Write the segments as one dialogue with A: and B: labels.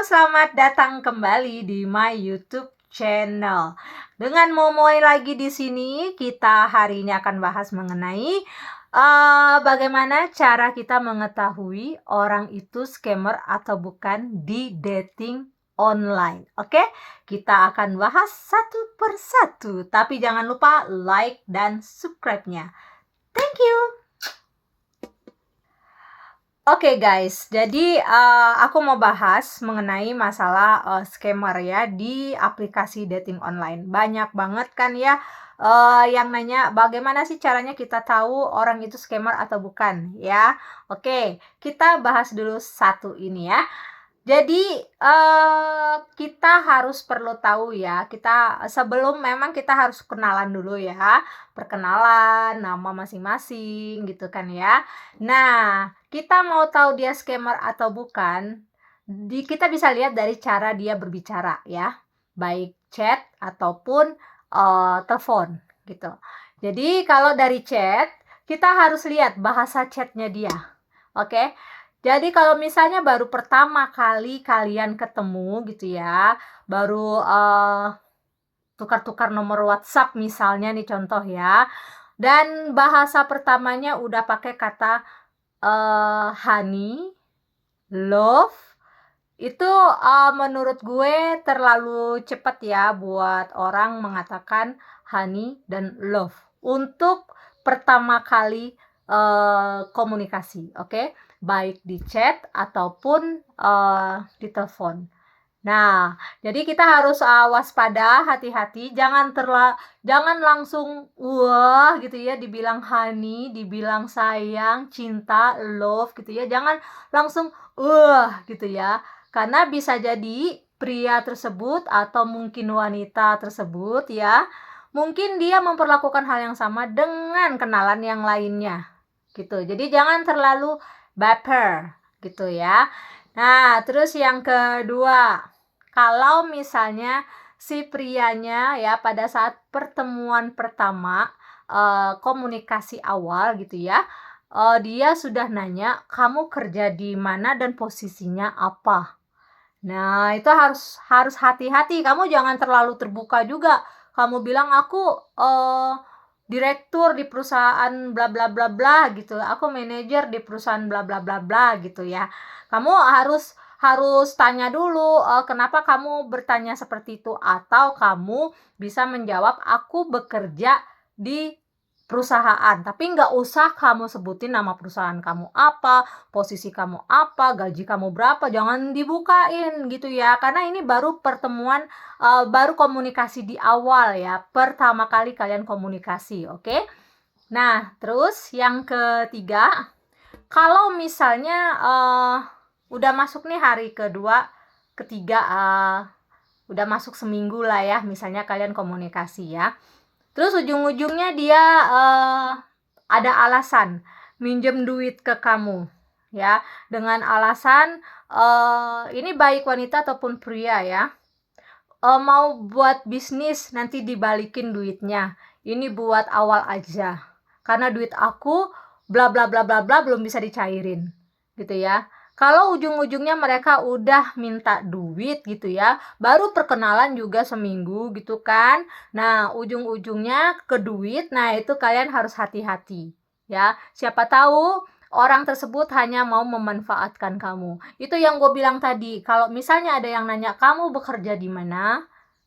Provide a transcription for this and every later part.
A: selamat datang kembali di my YouTube channel. Dengan Momoy lagi di sini, kita hari ini akan bahas mengenai bagaimana cara kita mengetahui orang itu scammer atau bukan di dating online. Oke, kita akan bahas satu persatu. Tapi jangan lupa like dan subscribe-nya. Thank you. Oke guys, jadi aku mau bahas mengenai masalah scammer ya di aplikasi dating online. Banyak banget kan ya yang nanya bagaimana sih caranya kita tahu orang itu scammer atau bukan ya. Oke, kita bahas dulu satu ini ya. Jadi kita harus perlu tahu ya, sebelum memang kita harus kenalan dulu ya, perkenalan, nama masing-masing gitu kan ya. Nah, kita mau tahu dia scammer atau bukan, kita bisa lihat dari cara dia berbicara ya, baik chat ataupun telepon gitu. Jadi kalau dari chat, kita harus lihat bahasa chatnya dia, oke? Jadi kalau misalnya baru pertama kali kalian ketemu gitu ya, baru tukar-tukar nomor WhatsApp misalnya nih contoh ya, dan bahasa pertamanya udah pakai kata honey, love, itu menurut gue terlalu cepat ya buat orang mengatakan honey dan love untuk pertama kali komunikasi, oke? Baik di chat ataupun di telepon. Nah, jadi kita harus waspada, hati-hati, jangan langsung wah gitu ya, dibilang honey, dibilang sayang, cinta, love gitu ya. Jangan langsung gitu ya. Karena bisa jadi pria tersebut atau mungkin wanita tersebut ya, mungkin dia memperlakukan hal yang sama dengan kenalan yang lainnya gitu. Jadi jangan terlalu baper gitu ya. Nah, terus yang kedua, kalau misalnya si prianya ya pada saat pertemuan pertama komunikasi awal gitu ya, dia sudah nanya kamu kerja di mana dan posisinya apa. Nah, itu harus hati-hati. Kamu jangan terlalu terbuka juga. Kamu bilang aku direktur di perusahaan bla bla bla bla gitu. Aku manajer di perusahaan bla bla bla bla gitu ya. Kamu harus tanya dulu kenapa kamu bertanya seperti itu, atau kamu bisa menjawab aku bekerja di perusahaan, tapi nggak usah kamu sebutin nama perusahaan kamu apa, posisi kamu apa, gaji kamu berapa, jangan dibukain gitu ya, karena ini baru pertemuan, baru komunikasi di awal ya, pertama kali kalian komunikasi, oke? Nah, terus yang ketiga, kalau misalnya udah masuk nih hari kedua, ketiga, udah masuk seminggu lah ya, misalnya kalian komunikasi ya. Terus ujung-ujungnya dia ada alasan minjem duit ke kamu ya, dengan alasan ini baik wanita ataupun pria ya, mau buat bisnis nanti dibalikin duitnya, ini buat awal aja karena duit aku bla bla bla bla bla belum bisa dicairin gitu ya. Kalau ujung-ujungnya mereka udah minta duit gitu ya, baru perkenalan juga seminggu gitu kan. Nah, ujung-ujungnya ke duit, nah itu kalian harus hati-hati ya. Siapa tahu orang tersebut hanya mau memanfaatkan kamu. Itu yang gue bilang tadi, kalau misalnya ada yang nanya kamu bekerja di mana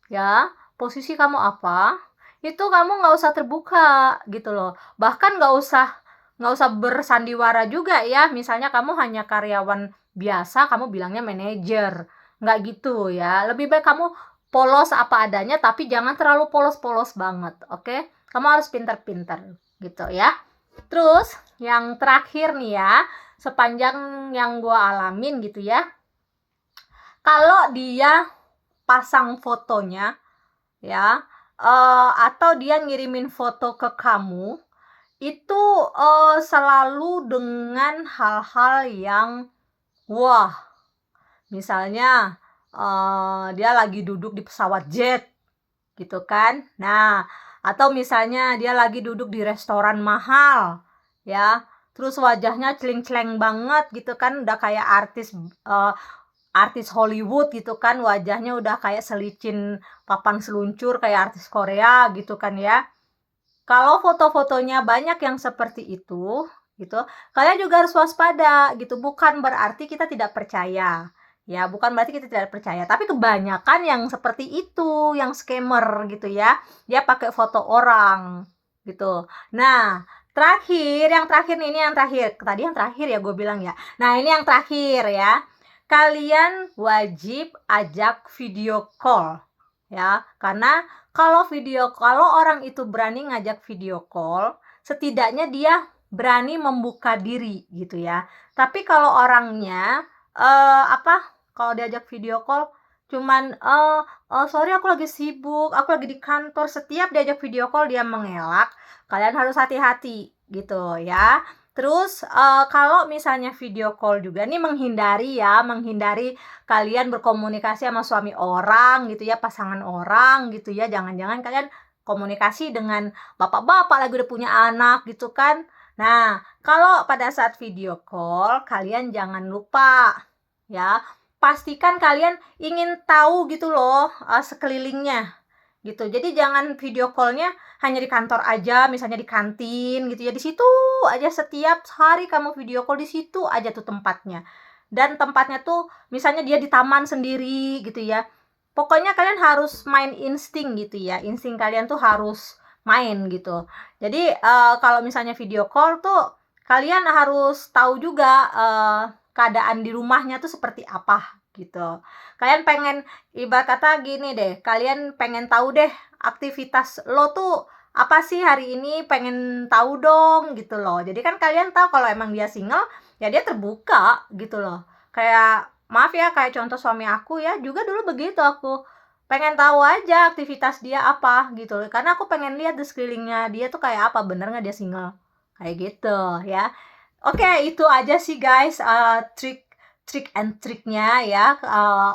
A: ya, posisi kamu apa, itu kamu nggak usah terbuka gitu loh. Bahkan nggak usah bersandiwara juga ya, misalnya kamu hanya karyawan biasa, kamu bilangnya manajer, nggak gitu ya. Lebih baik kamu polos apa adanya, tapi jangan terlalu polos-polos banget, oke? Kamu harus pintar-pintar gitu ya. Terus yang terakhir nih ya, sepanjang yang gue alamin gitu ya, kalau dia pasang fotonya ya, atau dia ngirimin foto ke kamu, itu selalu dengan hal-hal yang wah, misalnya dia lagi duduk di pesawat jet gitu kan. Nah, atau misalnya dia lagi duduk di restoran mahal ya, terus wajahnya celeng-celeng banget gitu kan, udah kayak artis artis Hollywood gitu kan, wajahnya udah kayak selicin papan seluncur kayak artis Korea gitu kan ya. Kalau foto-fotonya banyak yang seperti itu, gitu, kalian juga harus waspada gitu, bukan berarti kita tidak percaya. Ya, bukan berarti kita tidak percaya, tapi kebanyakan yang seperti itu, yang scammer gitu ya. Dia pakai foto orang gitu. Nah, yang terakhir nih, ini yang terakhir. Tadi yang terakhir ya gue bilang ya. Nah, ini yang terakhir ya. Kalian wajib ajak video call ya, karena kalau orang itu berani ngajak video call, setidaknya dia berani membuka diri gitu ya. Tapi kalau orangnya kalau diajak video call cuman sorry aku lagi sibuk, aku lagi di kantor, setiap diajak video call dia mengelak, kalian harus hati-hati gitu ya. Terus kalau misalnya video call juga nih menghindari kalian berkomunikasi sama suami orang gitu ya, pasangan orang gitu ya. Jangan-jangan kalian komunikasi dengan bapak-bapak lagi udah punya anak gitu kan. Nah, kalau pada saat video call kalian jangan lupa ya, pastikan kalian ingin tahu gitu loh sekelilingnya gitu. Jadi jangan video call-nya hanya di kantor aja, misalnya di kantin gitu ya, di situ aja setiap hari kamu video call, di situ aja tuh tempatnya. Dan tempatnya tuh misalnya dia di taman sendiri gitu ya. Pokoknya kalian harus main insting gitu ya. Insting kalian tuh harus main gitu. Jadi kalau misalnya video call tuh kalian harus tahu juga keadaan di rumahnya tuh seperti apa gitu. Kalian pengen, ibarat kata gini deh, kalian pengen tahu deh aktivitas lo tuh apa sih hari ini, pengen tahu dong gitu loh. Jadi kan kalian tahu kalau emang dia single, ya dia terbuka gitu loh. Kayak maaf ya, kayak contoh suami aku ya, juga dulu begitu aku. Pengen tahu aja aktivitas dia apa gitu loh. Karena aku pengen lihat di sekelilingnya dia tuh kayak apa, bener nggak dia single. Kayak gitu ya. Oke, itu aja sih guys, trik and triknya ya,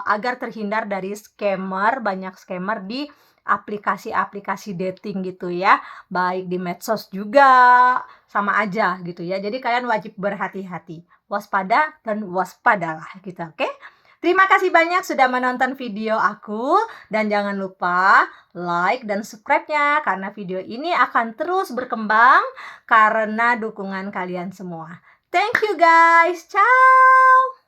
A: agar terhindar dari scammer, banyak scammer di aplikasi-aplikasi dating gitu ya, baik di medsos juga, sama aja gitu ya. Jadi kalian wajib berhati-hati, waspada dan waspadalah gitu, oke? Terima kasih banyak sudah menonton video aku, dan jangan lupa like dan subscribe-nya, karena video ini akan terus berkembang karena dukungan kalian semua. Thank you guys, ciao!